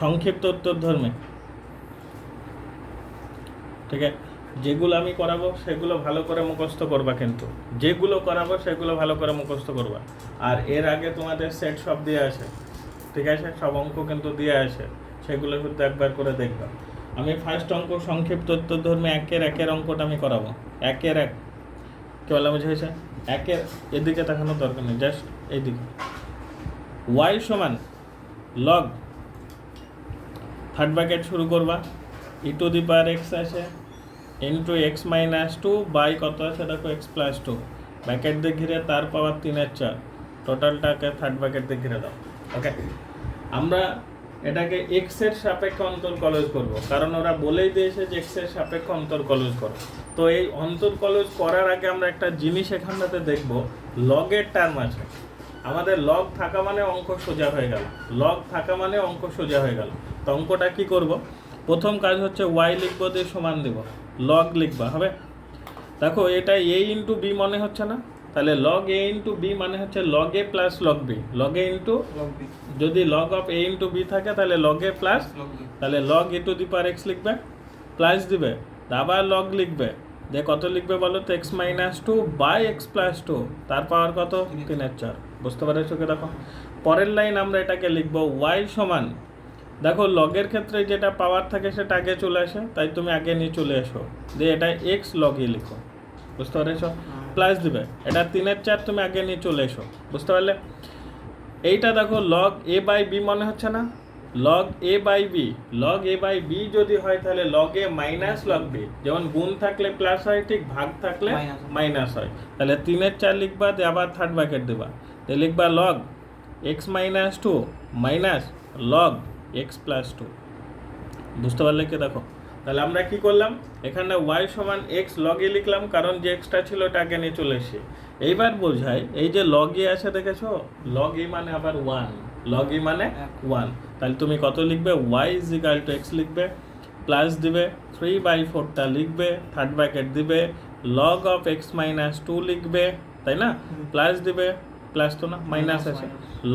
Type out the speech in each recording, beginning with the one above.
সংক্ষিপ্ত উত্তর ধর্মে, ঠিক আছে? যেগুলো আমি করাবো সেগুলো ভালো করে মুখস্থ করবা, কিন্তু যেগুলো করাবো সেগুলো ভালো করে মুখস্থ করবা। আর এর আগে তোমাদের সেট সব দিয়ে আছে, ঠিক আছে? সব অঙ্ক কিন্তু দিয়ে আছে, সেগুলো কিন্তু একবার করে দেখবা। আমি ফার্স্ট অঙ্ক সংক্ষিপ্ত উত্তর ধর্মে একের অঙ্কটা আমি করাবো। একের এক কি বলা বুঝেছে? একের এদিকে তাকানোর দরকার নেই, জাস্ট এইদিকে। ওয়াই সমান লগ, থার্ড ব্র্যাকেট শুরু করবা, e to the power x আছে into x minus two by কত আছে দেখো এক্স প্লাস টু, ব্র্যাকেট দিয়ে ঘিরে তার পাওয়ার 3/4, টোটালটাকে থার্ড ব্র্যাকেট দিয়ে ঘিরে দাও। ওকে, আমরা এটাকে এক্স এর সাপেক্ষে অন্তর্কলজ করব, কারণ ওরা বলেই দিয়েছে যে এক্স এর সাপেক্ষে অন্তর্কলজ করো। তো এই অন্তর্কলজ করার আগে আমরা একটা জিনিস এখানটাতে দেখব, লগের টার্ম আছে। আমাদের লগ থাকা মানে অঙ্ক সোজা হয়ে গেল, লগ থাকা মানে অঙ্ক সোজা হয়ে গেল। তো অঙ্কটা কি করব? প্রথম কাজ হচ্ছে ওয়াই লিখবো, দিয়ে সমান দেব, লগ লিখবা হবে। দেখো এটা এ ইন্টু বি মনে হচ্ছে না? তাহলে লগ এ ইন্টু বি মানে হচ্ছে log a plus log b, log a into, যদি log of a into b থাকে তাহলে লগ এ প্লাস, তাহলে log a to the power x লিখবে, প্লাস দিবে, আবার লগ লিখবে, যে কত লিখবে বলো তো x minus two by x plus two, তার পাওয়ার কত 3/4। বুঝতে পারছো কি? দেখো পরের লাইন আমরা এটাকে লিখবো ওয়াই সমান, দেখো লগের ক্ষেত্রে যেটা পাওয়ার থাকে সেটা আগে চলে আসে, তাই তুমি আগে নিয়ে চলে এসো, দিয়ে এটা এক্স লগ এ লিখো। বুঝতে পারছো? প্লাস দিবে, এটা 3/4 তুমি আগে নিয়ে চলে এসো। বুঝতে পারলে? এইটা দেখো লগ এ বাই বি মনে হচ্ছে না? Log a by b, log a by b যদি হয় তাহলে log a minus log b, যেমন গুণ থাকলে প্লাস হয়, ঠিক ভাগ থাকলে মাইনাস হয়। তাহলে 3/4 লিখবা, দিয়ে আবার থার্ড ব্র্যাকেট দেবা, দিয়ে লিখবা log x minus two minus log x plus two. বুঝতে পারলে কি? দেখো তাহলে আমরা কি করলাম, এখানে ওয়াই সমান এক্স লগ এ লিখলাম, কারণ যে এক্সটা ছিল ওটাকে নিয়ে চলে এসে। এইবার বোঝায় এই যে লগ এ আছে দেখেছো, লগ এ মানে আবার 1, লগ এ মানে 1, তাহলে তুমি কত লিখবে, y is equal to x লিখবে, প্লাস দিবে 3/4টা লিখবে, থার্ড ব্র্যাকেট দিবে, log of x minus two লিখবে, তাই না? প্লাস দিবে, প্লাস তো না মাইনাস আছে,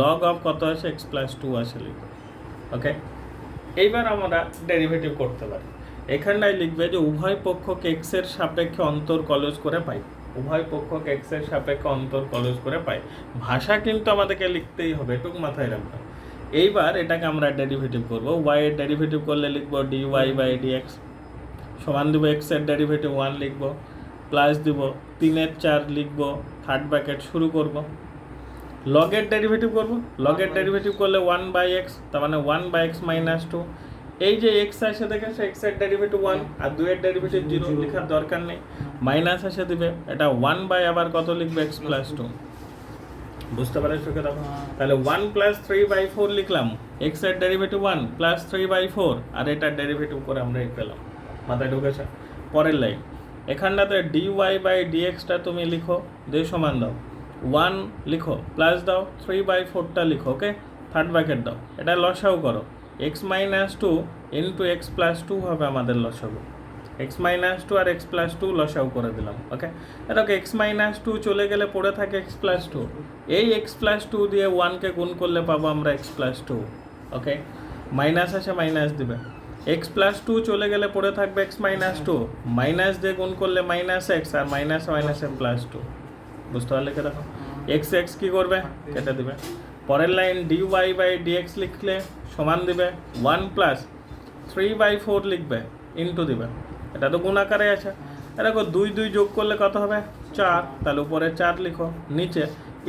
লগ অফ কত আছে এক্স প্লাস টু আছে লিখবে। ওকে, এইবার আমরা ডেরিভেটিভ করতে পারি। এখানটায় লিখবে যে উভয় পক্ষকে এক্স এর সাপেক্ষে অন্তর্কলজ করে পাই, উভয় পক্ষকে এক্স এর সাপেক্ষে অন্তর্কলজ করে পাই। ভাষা কিন্তু আমাদেরকে লিখতেই হবে, এটুকু মাথায় রাখবে। এইবার এটাকে আমরা ডেরিভেটিভ করব, ওয়াই এর ডেরিভেটিভ করলে লিখবো d y by d x সমান দিব এক্স এর ডেরিভেটিভ 1 লিখবো, প্লাস দিব 3/4 লিখবো, থার্ড ব্র্যাকেট শুরু করব, লগের ডেরিভেটিভ করব, লগের ডেরিভেটিভ করলে 1/x, তার মানে 1/x মাইনাস টু। এই যে এক্স আসে দেখেছো, এক্স এর ডেরিভেটিভ 1 আর 2 এর ডেরিভেটিভ 0, লেখার দরকার নেই, মাইনাস আসে দিবে, এটা 1 বাই আবার কত লিখবে এক্স প্লাস টু। বুঝতে পারছো কি? দেখো তাহলে 1 প্লাস 3/4 লিখলাম, এক্স এর ডেরিভেটিভ 1 প্লাস 3/4, আর এটার ডেরিভেটিভ করে আমরা এই পেলাম। মাথায় ঢুকেছে? পরের লাইন, এখানটাতে dy বাই dxটা তুমি লিখো, দিয়ে সমান দাও 1 লিখো, প্লাস দাও 3/4টা লিখো, ওকে, থার্ড ব্র্যাকেট দাও, এটা লসাগু করো, x minus two into x plus two হবে আমাদের লসাগু, এক্স মাইনাস টু আর এক্স প্লাস টু লসাগু করে দিলাম। ওকে, দেখো এক্স মাইনাস টু চলে গেলে পড়ে থাকে এক্স প্লাস টু, এই এক্স প্লাস টু দিয়ে 1কে গুণ করলে পাবো আমরা এক্স প্লাস টু। ওকে, মাইনাস আসে মাইনাস দিবে, এক্স প্লাস টু চলে গেলে পড়ে থাকবে এক্স মাইনাস টু, মাইনাস দিয়ে গুণ করলে মাইনাস এক্স, আর মাইনাস মাইনাসে প্লাস টু। বুঝতে পারলে কি? দেখো এক্স এক্স কী করবে, কেটে দিবে। পরের line d y by dx লিখলে সমান দিবে 1 প্লাস 3/4 লিখবে, ইন্টু দিবে, এটা তো গুণ আকারে আছে। দেখো 2 2 যোগ করলে কত হবে 4, তাহলে উপরে 4 লিখো, নিচে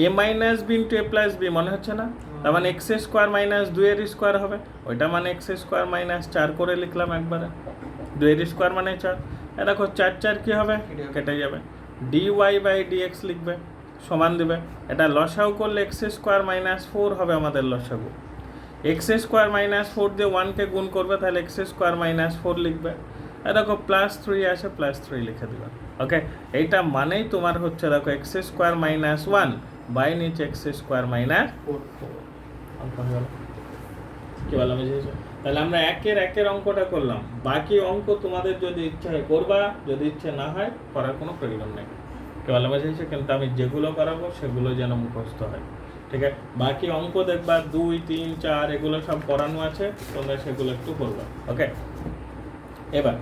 এ মাইনাস বি ইন্টু এ প্লাস বি মনে হচ্ছে না? তার মানে এক্স স্কোয়ার মাইনাস 2 এর স্কোয়ার হবে, ওইটা মানে এক্স স্কোয়ার মাইনাস 4 করে লিখলাম একবারে, 2 এর স্কোয়ার মানে 4। দেখো 4 4 কী হবে, কেটে যাবে, ডি ওয়াই বাই ডিএক্স লিখবে, সমান দিবে, এটা লসাগু করলে এক্স স্কোয়ার মাইনাস 4 হবে আমাদের লসাগু, এক্স স্কোয়ার মাইনাস 4 দিয়ে 1কে গুণ করবে, তাহলে এক্স স্কোয়ার মাইনাস 4 লিখবে, দেখো প্লাস 3 আসে, প্লাস 3 লিখে দিবে। ওকে, এইটা মানেই তোমার হচ্ছে দেখো এক্স স্কোয়ার মাইনাস 1 বাই নিচে এক্স স্কোয়ার মাইনাস 4। কি বলা বুঝেছো? তাহলে আমরা একের অঙ্কটা করলাম, বাকি অঙ্ক তোমাদের যদি ইচ্ছা হয় করবা, যদি ইচ্ছে না হয় করার কোনো প্রয়োজন নেই। কি বলা বুঝেছো? কিন্তু আমি যেগুলো করাবো সেগুলো যেন মুখস্থ হয়। ঠিক আছে, বাকি অঙ্ক দেখবা 2, 3, 4 এগুলো সব করানো আছে, তোমরা সেগুলো একটু করবা। ওকে, এবার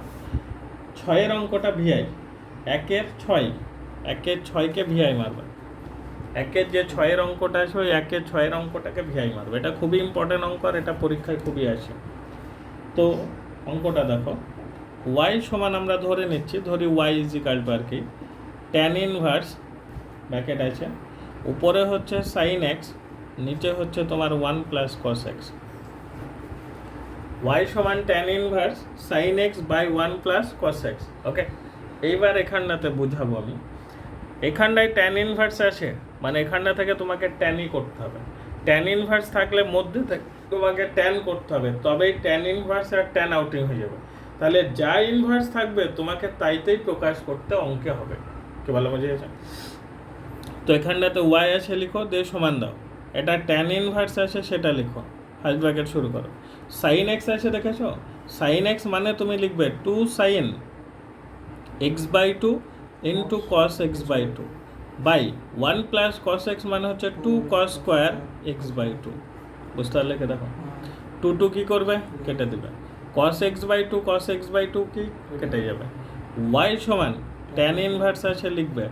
6 অঙ্কটা ভিআই, 1 এর 6কে ভিআই মারবে। 1 যে 6 অঙ্কটা আছে ওই 1 6 অঙ্কটাকে ভিআই মারবে। এটা খুবই ইম্পর্টেন্ট অঙ্ক আর এটা পরীক্ষায় খুবই আসে। তো অঙ্কটা দেখো, y সমান আমরা ধরে নিচ্ছি, ধরি y ইজিক্যাল টু আর কি tan ইনভার্স ব্র্যাকেট আছে, উপরে হচ্ছে sin x, নিচে হচ্ছে তোমার 1 প্লাস cos x। y সমান tan inverse sin x by 1 plus cos x। Okay, এইবার এখানটাতে বুঝাবো আমি। এখানটায় tan ইনভার্স আছে, মানে এখানটা থেকে তোমাকে ট্যানই করতে হবে। tan ইনভার্স থাকলে মধ্যে থেকে তোমাকে ট্যান করতে হবে, তবেই tan ইনভার্স আর ট্যান আউটিং হয়ে যাবে। তাহলে যা ইনভার্স থাকবে তোমাকে তাইতেই প্রকাশ করতে অঙ্কে হবে। কি ভালো বুঝে গেছে? তো এখানটাতে y আছে লিখো, দিয়ে সমান দাও। এটা tan ইনভার্স আছে সেটা লিখো, ফার্স্ট ব্র্যাকেট শুরু করো। sin x আছে দেখেছো, sin x মানে তুমি লিখবে 2 sin x/2 into cos x/2 by 1 plus cos x মানে হচ্ছে 2 cos স্কোয়ার x/2। বুঝতে পারলে? কে দেখো 2 কি করবে, কেটে দিবে। cos x/2 cos x/2 কি কেটে যাবে। y সমান tan ইনভার্স আছে লিখবে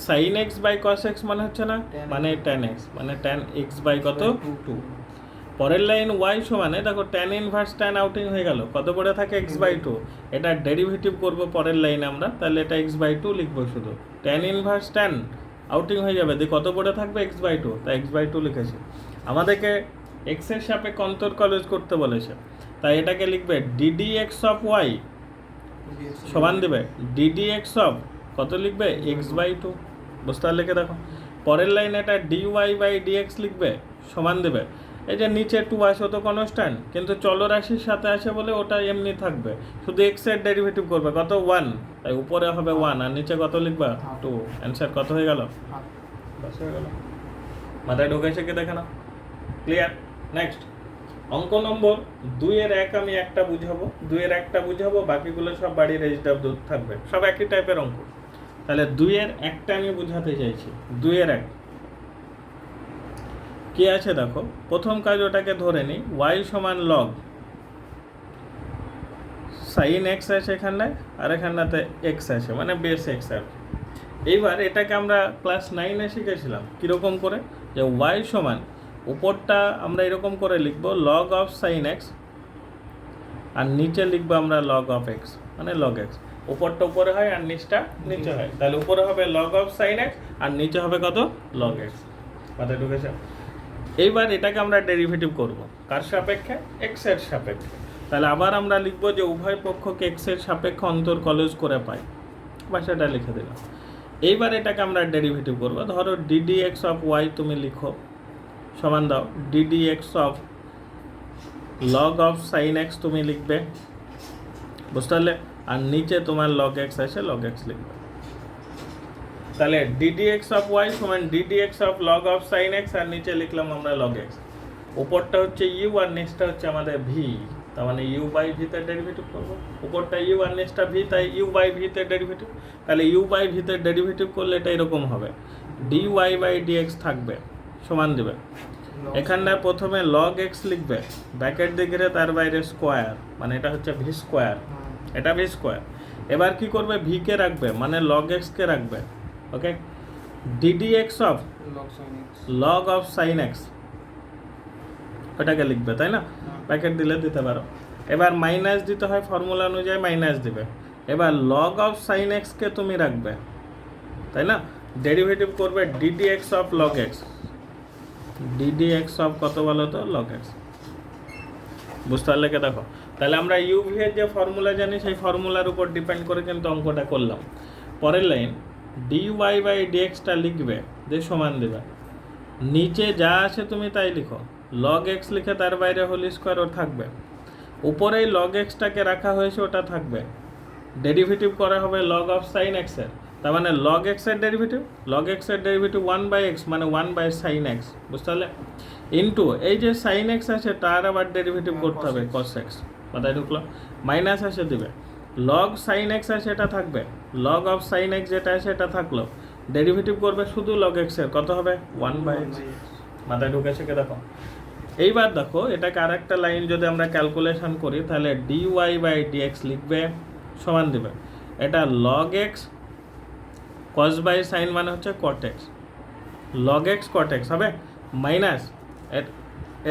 sin x by cos x মানে হচ্ছে না, মানে tan x, মানে tan x বাই কত 2। পরের লাইন y সমানে দেখো tan ইনভার্স tan আউটিং হয়ে গেল, কত পড়ে থাকে x/2। এটা ডেরিভেটিভ করব পরের লাইনে আমরা, তাহলে এটা x/2 লিখবো শুধু। tan ইনভার্স tan আউটিং হয়ে যাবে, দিয়ে কত পড়ে থাকবে x/2, তাই x/2 লিখেছি। আমাদেরকে x এর সাপেক্ষে অন্তরকলজ করতে বলেছে, তাই এটাকে লিখবে ddx অফ y সমান দেবে ddx অফ কত লিখবে x/2। বুঝতে পারলে? কে দেখো পরের লাইনে এটা dy বাই dx লিখবে সমান দেবে, এই যে নিচে 2 আসে তো কনস্ট্যান্ট, কিন্তু চলরাশির সাথে আসে বলে ওটা এমনি থাকবে, শুধু x এর ডেরিভেটিভ করবে কত 1, তাই উপরে হবে 1 আর নিচে কত লিখবা 2। অ্যান্সার কত হয়ে গেল? বাস হয়ে গেল। মাথায় ঢুকেছে কি দেখে না? ক্লিয়ার? নেক্সট অঙ্ক নম্বর 2 এর 1 আমি একটা বুঝাবো, 2 এর 1টা বুঝাবো, বাকিগুলো সব বাড়ির রেজিস্টার থাকবে, সব একই টাইপের অঙ্ক। তাহলে 2 এর 1টা আমি বুঝাতে চাইছি। 2 এর 1 কি আছে দেখো, প্রথম কাজ ওটাকে ধরে নিই, y সমান log sin x আছে এখানটায়, আর এখানটাতে x আছে, মানে বেস x আর। এইবার এটাকে আমরা ক্লাস 9-এ শিখেছিলাম কীরকম করে, যে y সমান উপরটা আমরা এরকম করে লিখবো log অফ sin x, আর নিচে লিখবো আমরা log অফ x, মানে log x। উপরটা উপরে হয় আর নিচটা নিচে হয়, তাহলে উপরে হবে log অফ sin x আর নিচে হবে কত log x। মাথায় ঢুকেছে? এইবার এটাকে আমরা ডেরিভেটিভ করব কার সাপেক্ষে, x এর সাপেক্ষে। তাহলে আবার আমরা লিখবো যে উভয় পক্ষকে x এর সাপেক্ষে অন্তরকলজ করে পাই, বা সেটা লিখে দিলাম। এইবার এটাকে আমরা ডেরিভেটিভ করব, ধরো ddx অফ y তুমি লিখো সমান দাও ddx of log of sin x তুমি লিখবে, বুঝতে পারলে? আর নিচে তোমার log x আছে, log x লিখবে। তাহলে ddx অফ y সমান ddx of log of sin x, আর নিচে লিখলাম আমরা log x। উপরটা হচ্ছে u আর নিচটা হচ্ছে আমাদের v, তার মানে u বাই v তে ডেরিভেটিভ করব। উপরটা u আর নিচটা v, তাই u বাই v তে ডেরিভেটিভ। তাহলে u বাই v তে ডেরিভেটিভ করলে এটা এরকম হবে, dy বাই dx থাকবে সমান দেবে, এখানটায় প্রথমে log x লিখবে, ব্র্যাকেট দিয়ে তার বাইরে স্কোয়ার, মানে এটা হচ্ছে v স্কোয়ার, এটা v স্কোয়ার। এবার কি করবে, v কে রাখবে, মানে log x কে রাখবে। ওকে, ddx of log of sin x ওটাকে লিখবে, তাই না? ব্র্যাকেট দিলে দিতে পারো। এবার মাইনাস দিতে হয়, ফর্মুলা অনুযায়ী মাইনাস দিবে। এবার log অফ sin x কে তুমি রাখবে, তাই না? ডেরিভেটিভ করবে ddx of log x, ddx of কত বলো তো log x। বুঝতে পারলে? কে দেখো, তাহলে আমরা uv এর যে ফর্মুলা জানি সেই ফর্মুলার উপর ডিপেন্ড করে কিন্তু অঙ্কটা করলাম। পরের লাইন dy বাই dxটা লিখবে, যে সমান দেবে, নিচে যা আছে তুমি তাই লিখো, log x লিখে তার বাইরে হোল স্কোয়ার ও থাকবে, উপরেই log xটাকে রাখা হয়েছে ওটা থাকবে, ডেরিভেটিভ করা হবে log অফ sin x এর, তার মানে log x এর ডেরিভেটিভ, log x এর ডেরিভেটিভ 1 বাই x, মানে 1 বাই sin x। বুঝতে পারলে? ইন্টু এই যে sin x আছে তার আবার ডেরিভেটিভ করতে হবে cos x। মাথায় ঢুকলো? মাইনাস আছে দিবে, log sin x আছে এটা থাকবে, log অফ sin x যেটা আছে এটা থাকলো, ডেরিভেটিভ করবে শুধু log x এর, কত হবে 1 বাই x। মাথায় ঢুকেছে কি দেখো। এইবার দেখো এটাকে আর একটা লাইন যদি আমরা ক্যালকুলেশন করি তাহলে dy/dx লিখবে সমান দেবে এটা log x cos by sine মানে হচ্ছে cot x, log x cot x হবে মাইনাস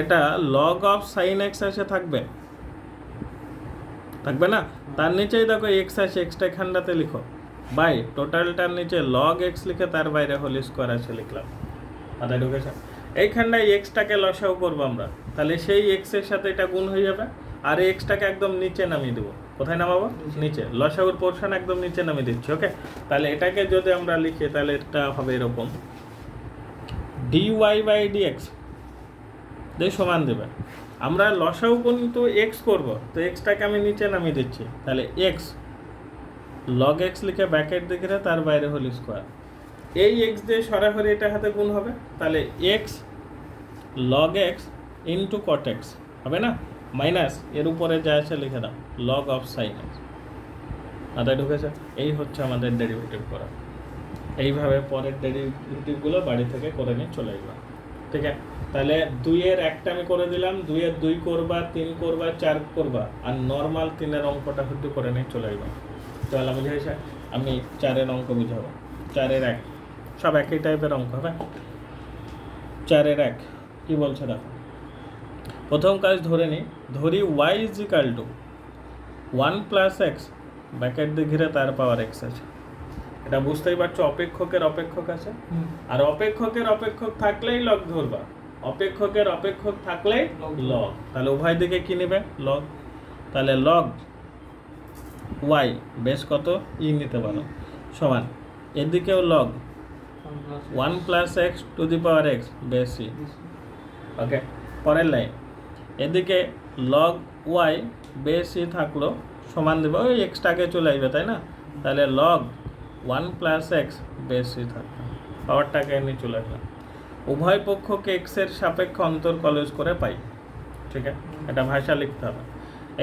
এটা log অফ সাইন x এসে থাকবে না, তার নিচেই দেখো x আছে, এক্সটা এখানটাতে লিখো বাই টোটালটার নিচে log x লিখে তার বাইরে হোল স্কোয়ার আছে লিখলাম। মাথায় ঢুকেছে? এইখানটায় এক্সটাকে লসাও করবো আমরা, তাহলে সেই এক্স এর সাথে এটা গুণ হয়ে যাবে আর এক্সটাকে একদম নিচে নামিয়ে দেবো। কোথায় নামাবো? নিচে। লসাগুর পোর্শন একদম নিচে নামিয়ে দিচ্ছি। ওকে, তাহলে এটাকে যদি আমরা লিখি তাহলে এটা হবে এরকম dy/dx সমান দেবে, আমরা লসাও কিন্তু এক্স করবো তো এক্সটাকে আমি নিচে নামিয়ে দিচ্ছি, তাহলে এক্স log x লিখে ব্র্যাকেট দিকে তার বাইরে হোল স্কোয়ার, এই এক্স দিয়ে সরাসরি এটা হাতে গুণ হবে, তাহলে x log x into cot x হবে না, মাইনাস এর উপরে যা আছে লিখে দাও log অফ সাইন x। মাথায় ঢুকেছে? এই হচ্ছে আমাদের ডেরিভেটিভ করা। এইভাবে পরের ডেরিভেটিভগুলো বাড়ি থেকে করে নিয়ে চলে যাবে। ঠিক আছে, তাহলে 2-এর একটা আমি করে দিলাম, 2-এর 2 করবা, 3 করবা, 4 করবা, আর নর্মাল 3-এর অঙ্কটা শুধু করে নিয়ে চলে যাবে। তাহলে বুঝেছে? আমি 4-এর অঙ্ক বুঝাবো। 4-এর 1 সব একই টাইপের অঙ্ক হবে। 4-এর 1 কি বলছে দেখো, প্রথম কাজ ধরি y is equal to 1 plus x bracket দিয়ে ঘিরে তার পাওয়ার x আছে। এটা বুঝতেই পারছো, অপেক্ষকের অপেক্ষক আছে, আর অপেক্ষকের অপেক্ষক থাকলেই লগ ধরবা, অপেক্ষকের অপেক্ষক থাকলেই লগ, তাহলে উভয় দিকে কি নেবে? লগ। তাহলে লগ y বেশ কত ই নিতে পারো সমান এদিকেও log 1 plus X to the power X base E. Okay, পরের লাইন এদিকে লগ y বেস ই থাকলো সমান দেবে ওই এক্সটাকে চলে আসবে, তাই না? তাহলে লগ 1 প্লাস এক্স বেস ই থাকবে, পাওয়ারটাকে এনে চলে আসবে। উভয় পক্ষকে এক্স এর সাপেক্ষে অন্তর কলেজ করে পাই। ঠিক আছে, এটা ভাষা লিখতে হবে।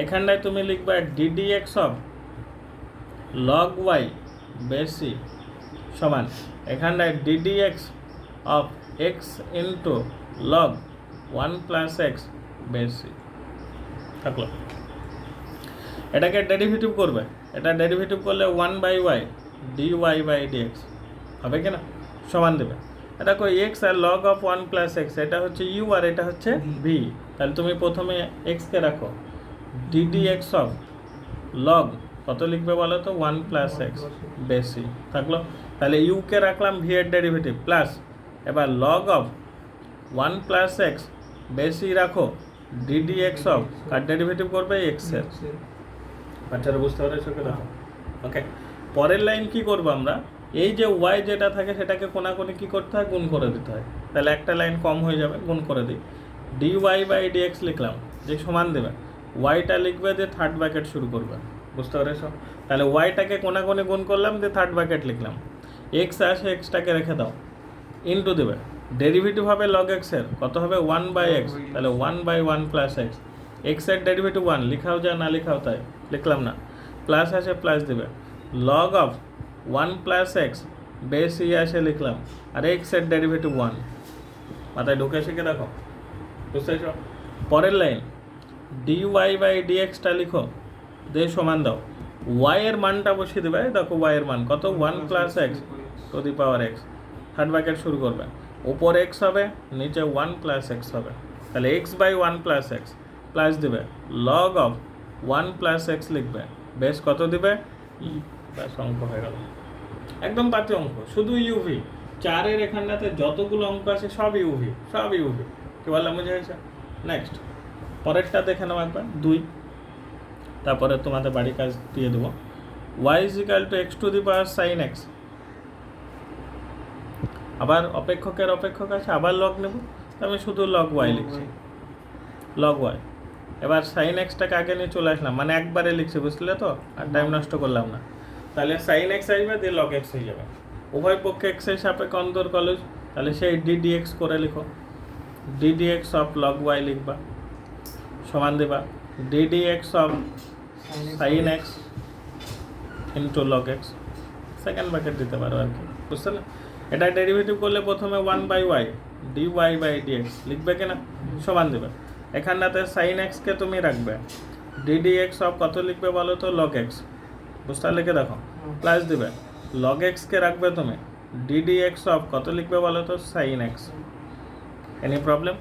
এখানটায় তুমি লিখবা ddx of log y base E সমান এখানটায় ddx of x into log 1 plus x base E থাকলো। এটাকে ডেরিভেটিভ করবে, এটা ডেরিভেটিভ করলে 1/y dy/dx হবে কি না, সমান দেবে এটা কই x আর log অফ 1 প্লাস এক্স, এটা হচ্ছে u আর এটা হচ্ছে v। তাহলে তুমি প্রথমে x কে রাখো, ddx অফ log কত লিখবে বলো তো 1 প্লাস এক্স বেস ই থাকলো। তাহলে u কে রাখলাম v এর ডেরিভেটিভ প্লাস এবার log of 1 plus x base e রাখো ddx অফ কার ডেরিভেটিভ করবে x এর। বাচ্চারা বুঝতে পারছো কি দেখো? ওকে, পরের লাইন কি করব আমরা, এই যে y যেটা থাকে সেটাকে কোনাকুনি কি করতে হয়? গুণ করে দিতে হয়। তাহলে একটা লাইন কম হয়ে যাবে, গুণ করে দিই, dy/dx লিখলাম যে সমান দেবে yটা লিখবে যে থার্ড ব্র্যাকেট শুরু করবে। বুঝতে পেরেছো? তাহলে yটাকে কোনাকুনি গুণ করলাম যে থার্ড ব্র্যাকেট লিখলাম, x আসে এক্সটাকে রেখে দাও, ইনটু দেবে ডেরিভেটিভ হবে log x এর কত হবে 1/x, তাহলে 1/1 প্লাস এক্স, এক্স এর ডেরিভেটিভ 1 লিখাও যা না লিখাও তাই, লিখলাম না, প্লাস আসে প্লাস দেবে log of 1 plus x base e আসে লিখলাম, আর এক্স এর ডেরিভেটিভ 1। মাথায় ঢুকে শিখে দেখো, বুঝতেছ? পরের লাইন dy/dxটা লিখো দিয়ে সমান দাও y এর মানটা বসিয়ে দেবে, দেখো y এর মান কত 1 plus X to the power x, third bracket শুরু করবে, উপর এক্স হবে নিচে 1 প্লাস এক্স হবে, তাহলে x/1 প্লাস এক্স প্লাস দেবে log অফ 1 প্লাস এক্স লিখবে বেশ কত দিবে ই, ব্যাস অঙ্ক হয়ে গেল। একদম পাতে অঙ্ক, শুধু ইউভি। 4-এর এখানটাতে যতগুলো অঙ্ক আছে সব ইউভি, সব ইউভি। কি বললাম বুঝে গেছে? নেক্সট পরেরটা দেখে নাও একবার 2, তারপরে তোমাদের বাড়ির কাজ দিয়ে দেবো। y is equal two x two the power sine x, আবার অপেক্ষকের অপেক্ষক আছে, আবার লগ নেব, তো আমি শুধু log y লিখছি, log y। এবার সাইন এক্সটাকে আগে নিয়ে চলে আসলাম, মানে একবারে লিখছি, বুঝলে তো, আর টাইম নষ্ট করলাম না। তাহলে সাইন এক্স আসবে দিয়ে log x হয়ে যাবে, উভয় পক্ষে এক্স এর সাপেক্ষে অন্তর কলেজ, তাহলে সেই ddx করে লিখো, ddx অফ log y লিখবা সমান দেবা ddx of sine x into log x, second bracket দিতে পারো আর কি, বুঝতে না? এটা ডেরিভেটিভ করলে প্রথমে 1/y d y by d x লিখবে কিনা সমান দেবে এখানটাতে সাইন এক্সকে তুমি রাখবে ডিডি এক্স অফ কত লিখবে বলো তো লগ এক্স বুঝতে লিখে দেখো প্লাস দিবে লগ এক্সকে রাখবে তুমি ডিডি এক্স অফ কত লিখবে বলো তো সাইন এক্স এনি প্রবলেম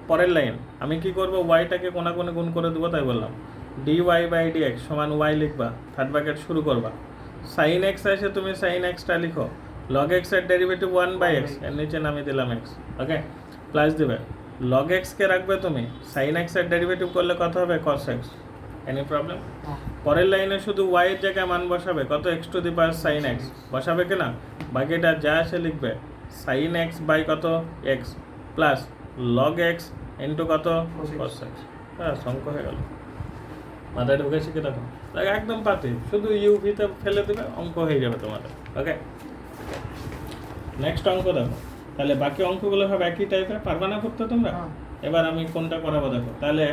পরের লাইন আমি কি করব ওয়াইটাকে কোনাকুনি গুণ করে দেবো তাই বললাম d y by d x সমান ওয়াই লিখবা থার্ড ব্র্যাকেট শুরু করবা সাইন এক্স আছে তুমি সাইন এক্সটা লিখো লগ এক্স এর ডেরিভেটিভ 1/x এর নিচে নামিয়ে দিলাম এক্স ওকে প্লাস দিবে লগ এক্সকে রাখবে তুমি সাইন এক্স এর ডেরিভেটিভ করলে কত হবে cos x এনি প্রবলেম পরের লাইনে শুধু y এর জায়গায় মান বসাবে কত x two the power sin x বসাবে কিনা বাকিটা যা আসে লিখবে sin x বাই কত x plus log x into কত cos x হ্যাঁ অঙ্ক হয়ে গেল মাথায় ঢুকেছে কি দেখো একদম পাতি শুধু ইউভিতে ফেলে দেবে অঙ্ক হয়ে যাবে তোমাদের ওকে নেক্সট অঙ্ক দেখো তাহলে বাকি অঙ্কগুলো সব একই টাইপের পারবে না করতে তোমরা এবার আমি কোনটা করাবো দেখো তাহলে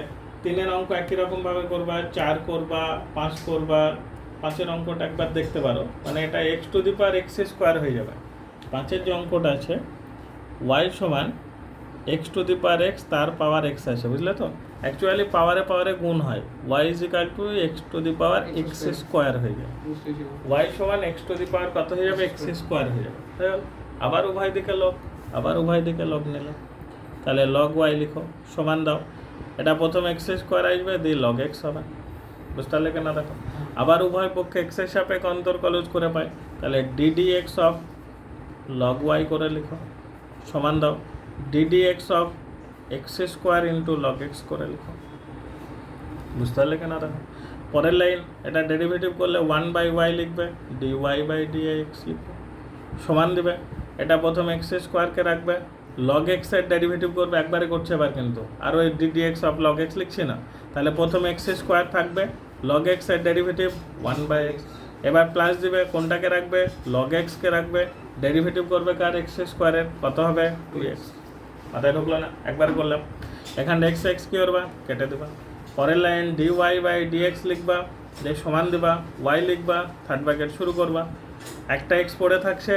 3 এর অঙ্ক একই রকম ভাবে করবা 4 করবা 5 করবা 5 এর অঙ্কটা একবার দেখতে পারো মানে এটা x two the power x square হয়ে যাবে 5 এর যে অঙ্কটা আছে y সমান x two the power x তার পাওয়ার x আছে বুঝলে তো অ্যাকচুয়ালি পাওয়ারে গুণ হয় y x two the power x square হয়ে যাবে y সমান x টু দি পাওয়ার কত হয়ে যাবে x স্কয়ার হয়ে যাবে আবার উভয় দিকে লগ নিলে তাহলে লগ y লিখো সমান দাও এটা প্রথম x স্কয়ার আসবে দিয়ে log x হবে বুঝতে পারলে কেন দেখো আবার উভয় পক্ষে x এর সাপেক্ষে অন্তর কলজ করে পাই তাহলে ddx অফ log y করে লিখো সমান দাও ddx of x square into log x করে লিখো বুঝতে পারলে কেন দেখো পরের লাইন এটা ডেরিভেটিভ করলে 1/y লিখবে dy বাই dx লিখবে সমান দিবে এটা প্রথম x স্কয়ারকে রাখবে log x এর ডেরিভেটিভ করবে একবারে করছে এবার কিন্তু আর ওই ddx অফ log x লিখছি না তাহলে প্রথম x স্কয়ার থাকবে log x এর ডেরিভেটিভ 1/x এবার প্লাস দিবে কোনটাকে রাখবে log x কে রাখবে ডেরিভেটিভ করবে কার x স্কয়ারের কত হবে 2x মাথায় ঢুকলো না একবার করলাম এখানে x কি করবা কেটে দেবা পরের লাইন dy বাই dx লিখবা যে সমান দিবা y লিখবা থার্ড ব্র্যাকেট শুরু করবা একটা x পড়ে থাকছে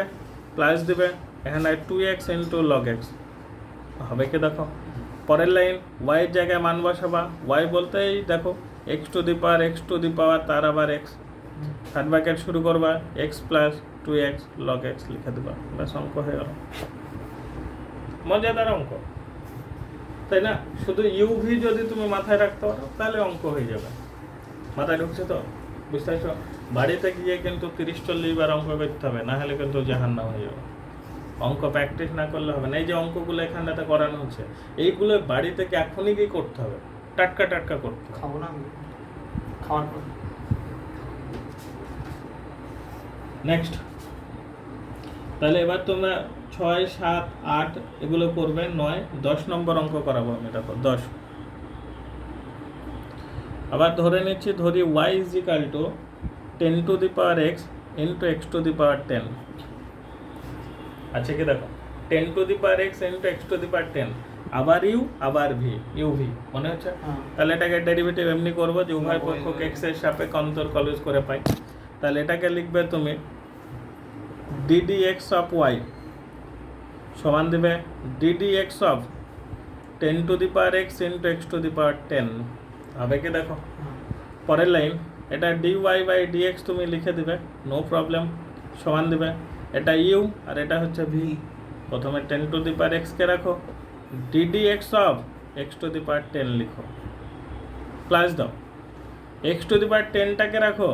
প্লাস দিবে এখানে 2x ইনটু log x হবে কি দেখো পরের লাইন y এর জায়গায় মান বসাবা y বলতেই দেখো x টু দি পাওয়ার তার আবার x থার্ড ব্র্যাকেট শুরু করবা x plus 2x log x লিখে দেবা বাস অঙ্ক হয়ে গেল মজাদার অঙ্ক তাই না শুধু ইউভি যদি তুমি মাথায় রাখতে পারো তাহলে অঙ্ক হয়ে যাবে মাথায় ঢুকছে তো বুঝতে পারছো বাড়িতে গিয়ে কিন্তু 30-40 বার অঙ্ক করতে হবে না হলে কিন্তু জাহান্নাম হয়ে যাবে অঙ্ক প্র্যাকটিস না করলে হবে না এই যে অঙ্কগুলো এখানটাতে করানো হচ্ছে এইগুলো বাড়ি থেকে এখনই কি করতে হবে টাটকা করতে হবে খাবো না খাওয়ার পর নেক্সট তাহলে এবার তোমরা 6, 7, 8 এগুলো করবে 9, 10 নম্বর অঙ্ক করাবো আমি দেখো 10 আবার ধরে নিচ্ছি ধরি y is equal to 10 to the power x into x to the power 10 আচ্ছা কি দেখো 10 to the power x into x to the power 10 আবার u আবার v uv মনে হচ্ছে তাহলে এটাকে ডেরিভেটিভ এমনি করব যে উভয় পক্ষকে x এর সাপেক্ষে অন্তর কলজ করে পাই তাহলে এটাকে লিখবে তুমি ddx of y সমান দিবে ddx of 10 to the power x into x to the power 10 হবে কি দেখো পরের লাইন এটা dy বাই dx তুমি লিখে দিবে নো প্রবলেম সমান দিবে এটা u আর এটা হচ্ছে v প্রথমে 10 to the power x কে রাখো ddx of x to the power 10 লিখো প্লাস দাও x to the power 10 টাকে রাখো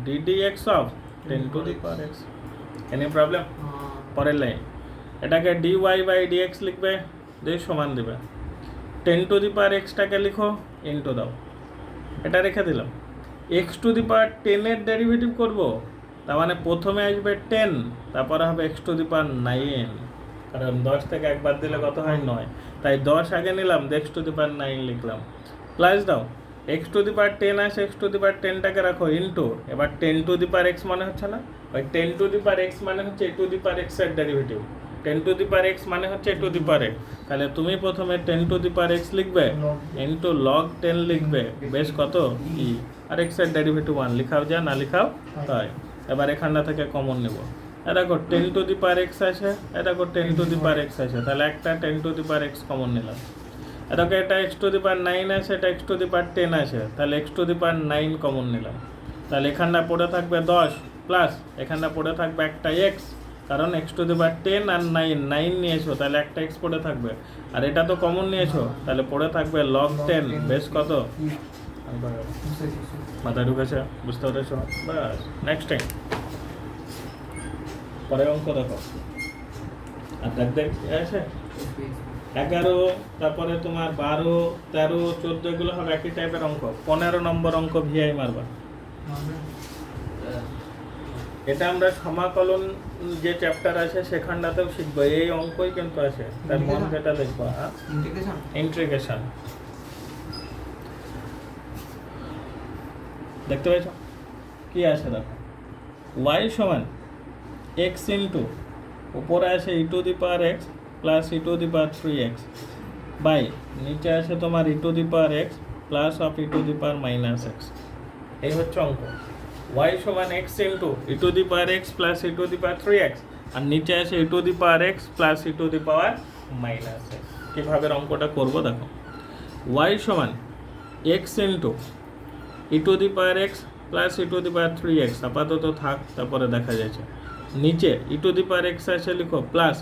ddx of 10 to the power x any problem পরের লাইন এটাকে dy বাই dx লিখবে দিয়ে সমান দিবে 10 to the power x টাকে লিখো ইনটু দাও এটা রেখে দিলাম x to the power 10 এর ডেরিভেটিভ করব তার মানে প্রথমে আসবে 10 তারপরে হবে x to the power 9 কারণ 10 থেকে একবার দিলে কত হয় 9 তাই 10 আগে নিলাম x to the power 9 লিখলাম প্লাস দাও x to the power 10 আসে x to the power 10 টাকে রাখো ইনটু এবার 10 to the power x মানে হচ্ছে না ওই 10 to the power x মানে হচ্ছে a to the power x এর derivative 10 to the power x মানে হচ্ছে a to the power x তাহলে তুমি প্রথমে 10 to the power x লিখবে ইনটু log 10 লিখবে বেশ কত e আর x এর ডেরিভেটিভ 1 লিখাও যা না লিখাও তাই এবার এখানটা থেকে কমন নেব দেখো 10 টু দি পাওয়ার এক্স আছে, দেখো 10 টু দি পাওয়ার এক্স আছে, তাহলে একটা 10 two the power x common নিলাম। দেখো এটা এক্স টু দি পাওয়ার 9 আছে, এটা এক্স টু দি পাওয়ার 10 আছে, তাহলে x to the power 9 common নিলাম। তাহলে এখানটা পড়ে থাকবে 10 প্লাস এখানটা পড়ে থাকবে একটা এক্স, কারণ এক্স টু দি পাওয়ার 10 আর 9 নিয়েছো, তাহলে একটা এক্স পড়ে থাকবে। আর এটা তো কমন নিয়েছো, তাহলে পড়ে থাকবে লগ 10 বেশ কত, মাথায় ঢুকেছে, বুঝতে পেরেছো? বাস, নেক্সট টাইম পরে অঙ্ক দেখো। আর দেখ আছে 11, তারপরে তোমার 12, 13, 14 এগুলো হবে একই টাইপের অঙ্ক। 15 নম্বর অঙ্ক ভিআই মারবা। এটা আমরা সমাকলন যে চ্যাপ্টার আছে সেখানটাতেও শিখবো, এই অঙ্কই কিন্তু আছে, তার মন যেটা দেখবো। হ্যাঁ, ইন্টিগ্রেশন দেখতে পেয়েছ কি আছে দেখো, y সমান x ইন্টু উপরে আছে e to the power x plus e to the power 3x by নিচে আছে তোমার e to the power x plus of e to the power minus x. এই হচ্ছে অঙ্ক। y সমান x into e to the power x plus e to the power 3x, আর নিচে আছে e to the power x plus e to the power minus x. কীভাবে অঙ্কটা করবো দেখো, y সমান x into e to the power x plus e to the power 3x আপাতত থাক, তারপরে দেখা যাচ্ছে। নিচে ই টু দি পাওয়ার এক্স আছে লিখো, plus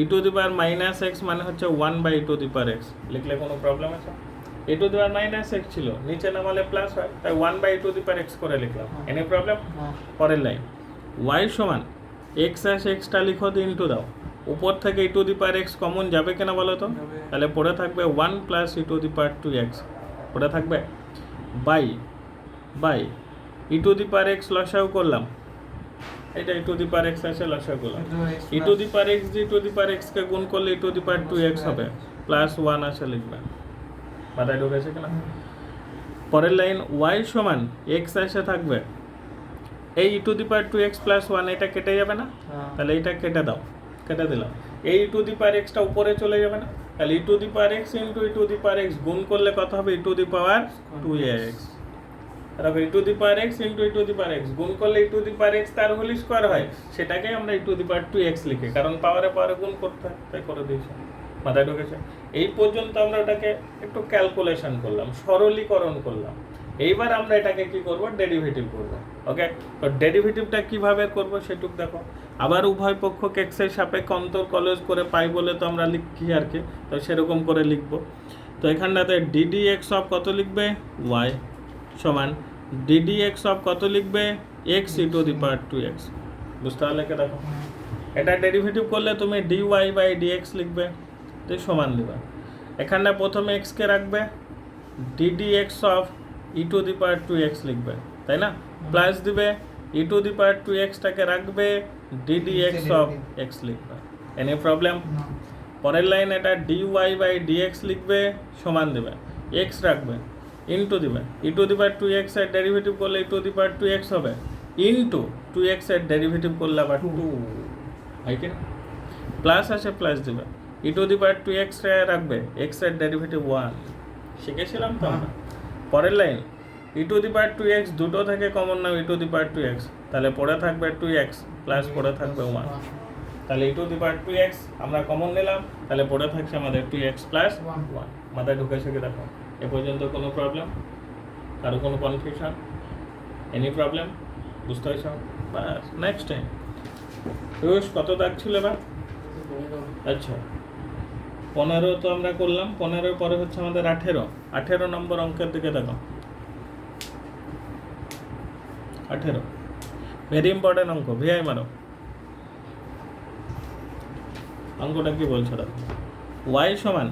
e to the power minus x মানে হচ্ছে 1 by e to the power x. লিখলে কোনো প্রবলেম আছে? E to the power minus x ছিল, নিচে নামালে প্লাস হয়, তাই 1 by e to the power x করে লিখলাম। Any problem? পরের লাইন, y সমান এক্স আছে, এক্সটা লিখো দিয়ে ইন্টু দাও, উপর থেকে e to the power x common যাবে কিনা বলো তো? তাহলে পড়ে থাকবে 1 plus e to the power 2x পড়ে থাকবে, by by e to the power x লসাও করলাম, এটা ই টু দি পাওয়ার এক্স আছে লসাও করলাম, ই টু দি পাওয়ার এক্স দিয়ে ই টু দি পাওয়ার এক্স কে গুণ করলে e to the power 2x হবে, প্লাস 1 আছে লিখবে। মাথায় ঢুকেছে কিনা? পরের লাইন, y সমান এক্স আসে থাকবে, এই ই to the power 2x plus 1 এটা কেটে যাবে না? তাহলে এটা কেটে দাও, কেটে দিলাম। এই ই টু দি পাওয়ার এক্সটা উপরে চলে যাবে না? তাহলে e to the power x into e to the power x গুণ করলে কত হবে? E to the power 2x। তারপর e to the power x into e to the power x গুণ করলে e to the power x তার whole square হয়, সেটাকে আমরা ই টু দি পাওয়ার 2x লিখি, কারণ পাওয়ারে পাওয়ারে গুণ করতে হয়, তাই করে দিয়েছি। মাথায় ঢুকেছে? এই পর্যন্ত আমরা ওটাকে একটু ক্যালকুলেশন করলাম, সরলীকরণ করলাম। এইবার আমরা এটাকে কি করব? ডেরিভেটিভ করব। ওকে, তো ডেরিভেটিভটা কিভাবে করব সেটুক দেখো। আবার উভয় পক্ষকে এক্স এর সাপেক্ষে অন্তর কলজ করে পাই বলে তো আমরা লিখি আর কি, তো সেরকম করে লিখব। তো এখানটাতে ডিডি এক্স অফ কত লিখবে? ওয়াই সমান ডিডি এক্স অফ কত লিখবে? X E to the power 2x। বুঝতে পারলে কে? দেখো, এটা ডেরিভেটিভ করলে তুমি dy বাই dx লিখবে, তো সমান দিবা। এখানটা প্রথমে x কে রাখবে, DD x of e to the power 2x লিখবে, তাই না? প্লাস দিবে ই টু দি পাওয়ার 2x টাকে রাখবে, ডিডি এক্স অফ x লিখবে। Any problem? পরের লাইন, এটা dy বাই dx লিখবে, সমান দিবে, x রাখবে, ইনটু দিবে ই টু দি পাওয়ার 2x এর ডেরিভেটিভ করলে e to the power 2x হবে, ইনটু 2x এর ডেরিভেটিভ করলে আবার 2 হয় কি না? প্লাস আছে, প্লাস দিবে, ই টু দি পাওয়ার 2x রাখবে, x এর ডেরিভেটিভ 1। শিখেছিলাম তো আমরা। পরের line, E to the power 2x দুটো থেকে common now E to the power 2x, তাহলে পড়ে থাকবে 2x প্লাস পড়ে থাকবে 1। তাহলে e to the power 2x আমরা কমন নিলাম, তাহলে পড়ে থাকছে আমাদের 2x প্লাস 1। মাথায় ঢুকেছে কি দেখো? এ পর্যন্ত কোনো প্রবলেম? কারো কোনো কনফিউশন? Any problem? বুঝতে পারছ? বাস, নেক্সট টাইম। কত দাগ ছিল এবার? আচ্ছা, 15 তো আমরা করলাম, 15 পরে হচ্ছে আমাদের 18 নম্বর অঙ্কের দিকে দেখো। 18 ভেরি ইম্পর্টেন্ট অঙ্ক, ভিআই মারো। অঙ্কটা কি বলছো দেখো, y সমান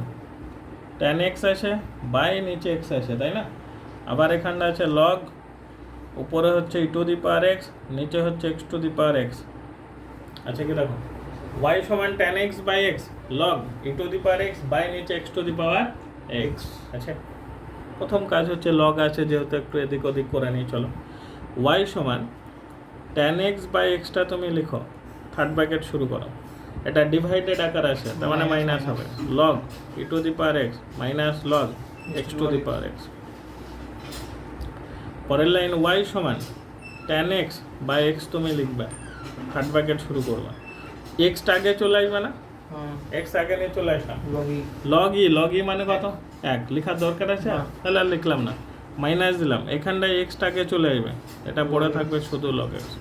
tan x আছে বাই নিচে x আছে, তাই না? আবার এখানটা আছে লগ, উপরে হচ্ছে ই টু দি পাওয়ার এক্স, নিচে হচ্ছে x to the power x. আচ্ছা কি দেখো, y সমান tan x by x log e to the power x by নিচে x to the power x. আচ্ছা, প্রথম কাজ হচ্ছে লগ আছে যেহেতু একটু এদিক ওদিক করে নিই, চলো। y সমান tan x বাই এক্সটা তুমি লিখো, থার্ড ব্র্যাকেট শুরু করো, এটা ডিভাইডেড আকার আছে, তার মানে মাইনাস হবে, log e to the power x minus log x to the power x. পরের লাইন, y সমান tan x বাই এক্স তুমি লিখবে, থার্ড ব্র্যাকেট শুরু করবা, এক্সটা আগে চলে আসবে না, হ্যাঁ এক্স আগে নিয়ে চলে আসলাম, লগই লগ ই মানে কত, এক, লেখার দরকার আছে, না। তাহলে আর লিখলাম না, মাইনাস দিলাম, এখানটায় এক্সটাকে চলে আসবে, এটা পড়ে থাকবে শুধু লগ এক্স।